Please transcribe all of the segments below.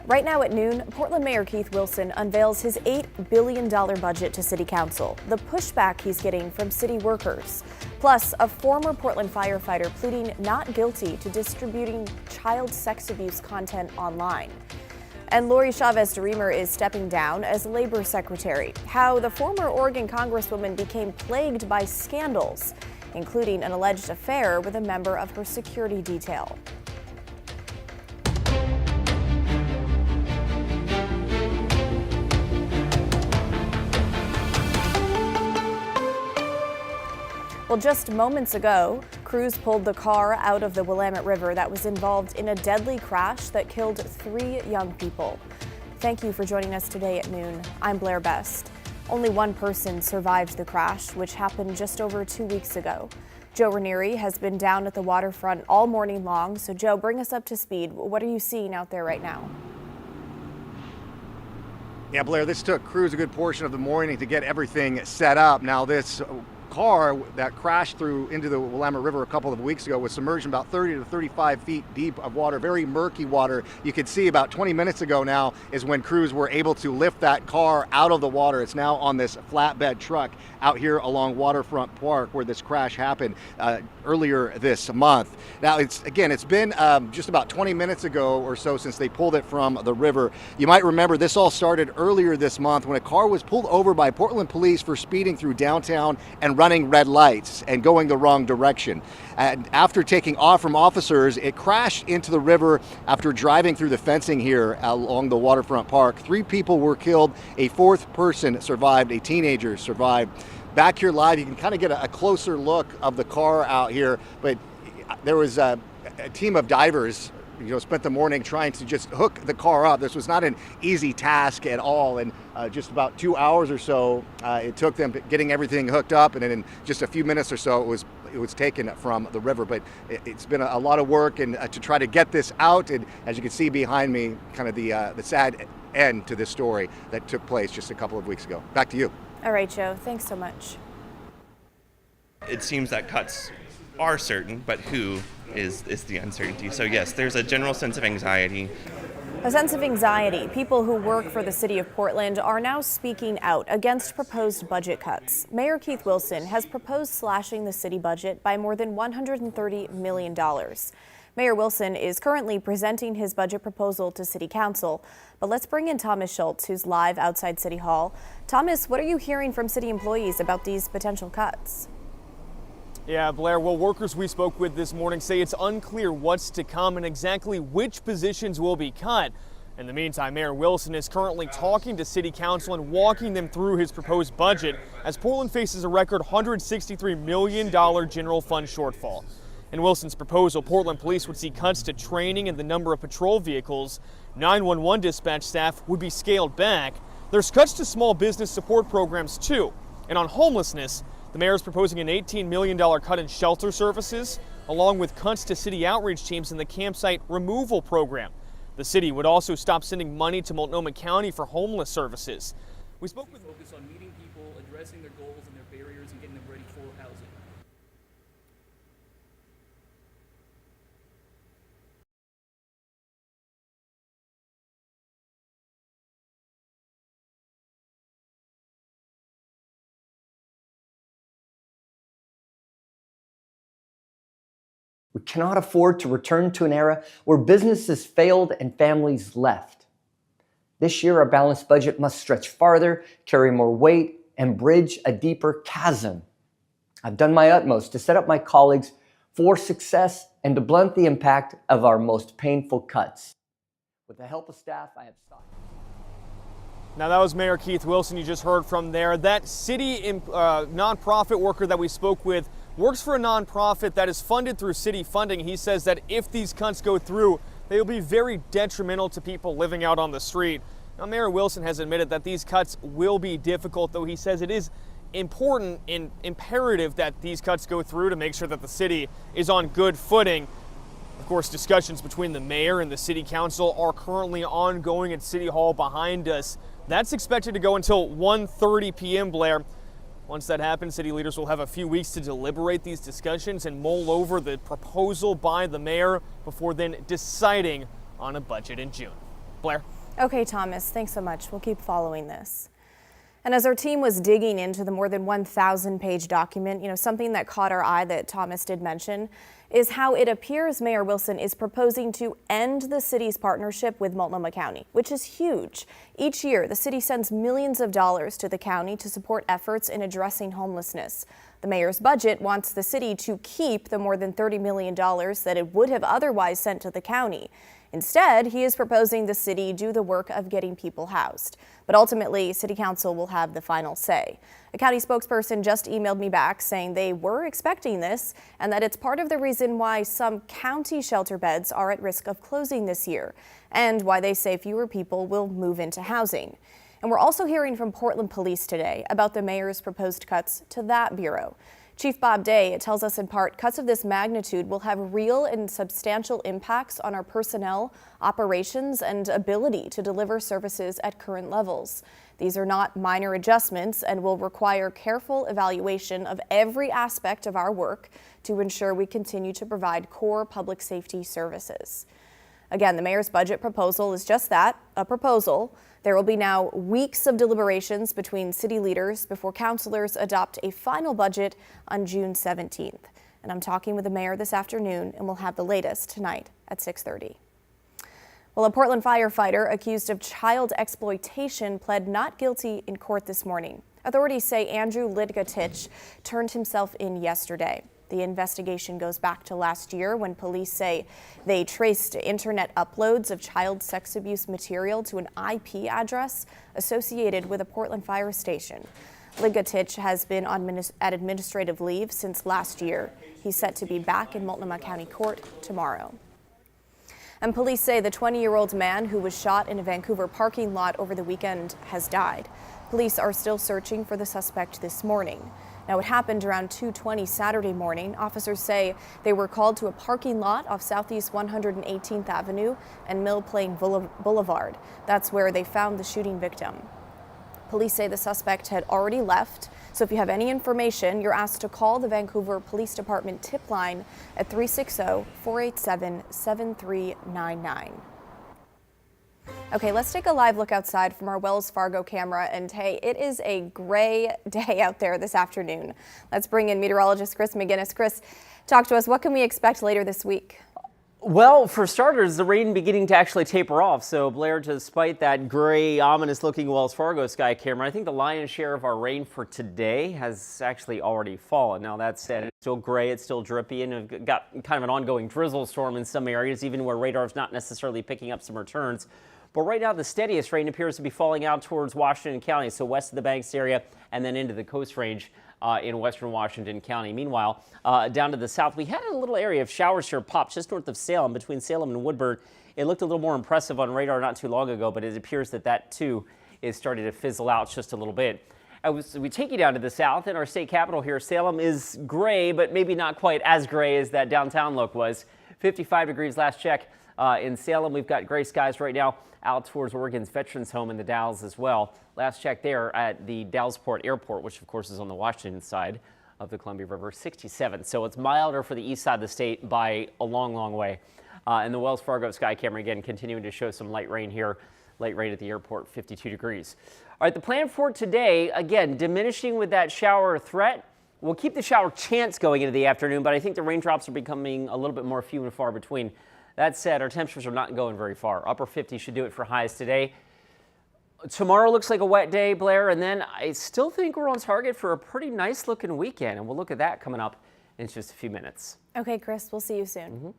Right now at noon, Portland Mayor Keith Wilson unveils his $8 billion budget to City Council, the pushback he's getting from city workers. Plus, a former Portland firefighter pleading not guilty to distributing child sex abuse content online. And Lori Chavez-DeRemer is stepping down as labor secretary. How the former Oregon Congresswoman became plagued by scandals, including an alleged affair with a member of her security detail. Well, just moments ago, crews pulled the car out of the Willamette River that was involved in a deadly crash that killed 3 young people. Thank you for joining us today at noon. I'm Blair Best. Only one person survived the crash, which happened just over 2 weeks ago. Joe Ranieri has been down at the waterfront all morning long. So, Joe, bring us up to speed. What are you seeing out there right now? Yeah, Blair, this took crews a good portion of the morning to get everything set up. Now, this car that crashed through into the Willamette River a couple of weeks ago was submerged about 30 to 35 feet deep of water, very murky water. You could see about 20 minutes ago now is when crews were able to lift that car out of the water. It's now on this flatbed truck out here along Waterfront Park where this crash happened earlier this month. Now, it's been just about 20 minutes ago or so since they pulled it from the river. You might remember this all started earlier this month when a car was pulled over by Portland police for speeding through downtown and running red lights and going the wrong direction. And after taking off from officers, it crashed into the river after driving through the fencing here along the Waterfront Park. 3 people were killed. A 4th person survived. A teenager survived. Back here live, you can kind of get a closer look of the car out here, but there was a team of divers spent the morning trying to just hook the car up. This was not an easy task at all, and just about 2 hours or so it took them getting everything hooked up, and then in just a few minutes or so it was taken from the river. But it's been a lot of work and to try to get this out, and as you can see behind me, kind of the sad end to this story that took place just a couple of weeks ago. Back to you. All right, Joe. Thanks so much. It seems that cuts are certain, but who is the uncertainty. So yes, there's a general sense of anxiety. A sense of anxiety. People who work for the city of Portland are now speaking out against proposed budget cuts. Mayor Keith Wilson has proposed slashing the city budget by more than $130 million. Mayor Wilson is currently presenting his budget proposal to City Council. But let's bring in Thomas Schultz, who's live outside City Hall. Thomas, what are you hearing from city employees about these potential cuts? Yeah, Blair, well, workers we spoke with this morning say it's unclear what's to come and exactly which positions will be cut. In the meantime, Mayor Wilson is currently talking to City Council and walking them through his proposed budget as Portland faces a record $163 million general fund shortfall. In Wilson's proposal, Portland police would see cuts to training and the number of patrol vehicles. 911 dispatch staff would be scaled back. There's cuts to small business support programs too. And on homelessness, the mayor is proposing an $18 million cut in shelter services, along with cuts to city outreach teams in the campsite removal program. The city would also stop sending money to Multnomah County for homeless services. We spoke with focus on meeting people, addressing their goals and their barriers, and getting them ready for housing. We cannot afford to return to an era where businesses failed and families left. This year, our balanced budget must stretch farther, carry more weight, and bridge a deeper chasm. I've done my utmost to set up my colleagues for success and to blunt the impact of our most painful cuts. With the help of staff, I have sought. Now that was Mayor Keith Wilson you just heard from there. That city nonprofit worker that we spoke with works for a nonprofit that is funded through city funding. He says that if these cuts go through, they will be very detrimental to people living out on the street. Now, Mayor Wilson has admitted that these cuts will be difficult, though he says it is important and imperative that these cuts go through to make sure that the city is on good footing. Of course, discussions between the mayor and the city council are currently ongoing at City Hall behind us. That's expected to go until 1:30 p.m., Blair. Once that happens, city leaders will have a few weeks to deliberate these discussions and mull over the proposal by the mayor before then deciding on a budget in June. Blair. Okay, Thomas, thanks so much. We'll keep following this. And as our team was digging into the more than 1,000-page document, something that caught our eye that Thomas did mention is how it appears Mayor Wilson is proposing to end the city's partnership with Multnomah County, which is huge. Each year, the city sends millions of dollars to the county to support efforts in addressing homelessness. The mayor's budget wants the city to keep the more than $30 million that it would have otherwise sent to the county. Instead, he is proposing the city do the work of getting people housed. But ultimately, City Council will have the final say. A county spokesperson just emailed me back saying they were expecting this and that it's part of the reason why some county shelter beds are at risk of closing this year and why they say fewer people will move into housing. And we're also hearing from Portland Police today about the mayor's proposed cuts to that bureau. Chief Bob Day tells us in part cuts of this magnitude will have real and substantial impacts on our personnel, operations, and ability to deliver services at current levels. These are not minor adjustments and will require careful evaluation of every aspect of our work to ensure we continue to provide core public safety services. Again, the mayor's budget proposal is just that, a proposal. There will be now weeks of deliberations between city leaders before councilors adopt a final budget on June 17th. And I'm talking with the mayor this afternoon, and we'll have the latest tonight at 6:30. Well, a Portland firefighter accused of child exploitation pled not guilty in court this morning. Authorities say Andrew Lidgatich turned himself in yesterday. The investigation goes back to last year when police say they traced internet uploads of child sex abuse material to an IP address associated with a Portland fire station. Lidgatich has been at administrative leave since last year. He's set to be back in Multnomah County Court tomorrow. And police say the 20-year-old man who was shot in a Vancouver parking lot over the weekend has died. Police are still searching for the suspect this morning. Now, it happened around 2:20 Saturday morning. Officers say they were called to a parking lot off Southeast 118th Avenue and Mill Plain Boulevard. That's where they found the shooting victim. Police say the suspect had already left. So if you have any information, you're asked to call the Vancouver Police Department tip line at 360-487-7399. Okay, let's take a live look outside from our Wells Fargo camera. And hey, it is a gray day out there this afternoon. Let's bring in meteorologist Chris McGinnis. Chris, talk to us. What can we expect later this week? Well, for starters, the rain beginning to actually taper off. So, Blair, despite that gray, ominous-looking Wells Fargo sky camera, I think the lion's share of our rain for today has actually already fallen. Now, that said, it's still gray, it's still drippy, and we've got kind of an ongoing drizzle storm in some areas, even where radar's not necessarily picking up some returns. But right now, the steadiest rain appears to be falling out towards Washington County, so west of the Banks area and then into the Coast Range in western Washington County. Meanwhile, down to the south, we had a little area of showers here pop just north of Salem, between Salem and Woodburn. It looked a little more impressive on radar not too long ago, but it appears that too is starting to fizzle out just a little bit. We take you down to the south, in our state capital here. Salem is gray, but maybe not quite as gray as that downtown look was. 55 degrees last check. In Salem, we've got gray skies right now out towards Oregon's Veterans Home in the Dalles as well. Last check there at the Dallesport Airport, which of course is on the Washington side of the Columbia River, 67. So it's milder for the east side of the state by a long, long way. And the Wells Fargo sky camera again continuing to show some light rain here. Light rain at the airport, 52 degrees. All right, the plan for today, again, diminishing with that shower threat. We'll keep the shower chance going into the afternoon, but I think the raindrops are becoming a little bit more few and far between. That said, our temperatures are not going very far. Upper 50s should do it for highs today. Tomorrow looks like a wet day, Blair, and then I still think we're on target for a pretty nice looking weekend, and we'll look at that coming up in just a few minutes. Okay, Chris, we'll see you soon.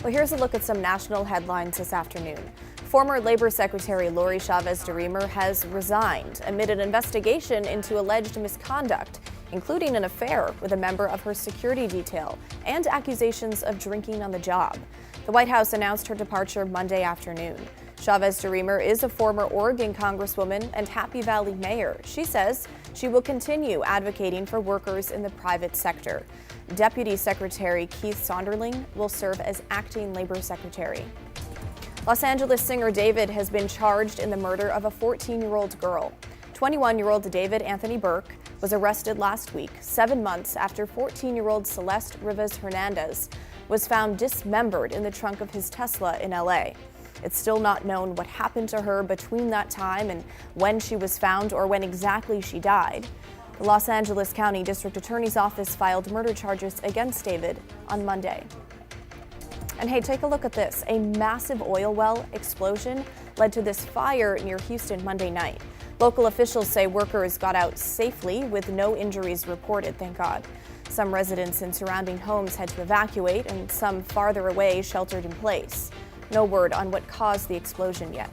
Well, here's a look at some national headlines this afternoon. Former Labor Secretary Lori Chavez DeRemer has resigned amid an investigation into alleged misconduct, including an affair with a member of her security detail and accusations of drinking on the job. The White House announced her departure Monday afternoon. Chavez DeRemer is a former Oregon congresswoman and Happy Valley mayor. She says she will continue advocating for workers in the private sector. Deputy Secretary Keith Sonderling will serve as acting labor secretary. Los Angeles singer David has been charged in the murder of a 14-year-old girl. 21-year-old David Anthony Burke was arrested last week, 7 months after 14-year-old Celeste Rivas Hernandez was found dismembered in the trunk of his Tesla in LA. It's still not known what happened to her between that time and when she was found or when exactly she died. The Los Angeles County District Attorney's Office filed murder charges against David on Monday. And hey, take a look at this. A massive oil well explosion led to this fire near Houston Monday night. Local officials say workers got out safely with no injuries reported, thank God. Some residents in surrounding homes had to evacuate and some farther away sheltered in place. No word on what caused the explosion yet.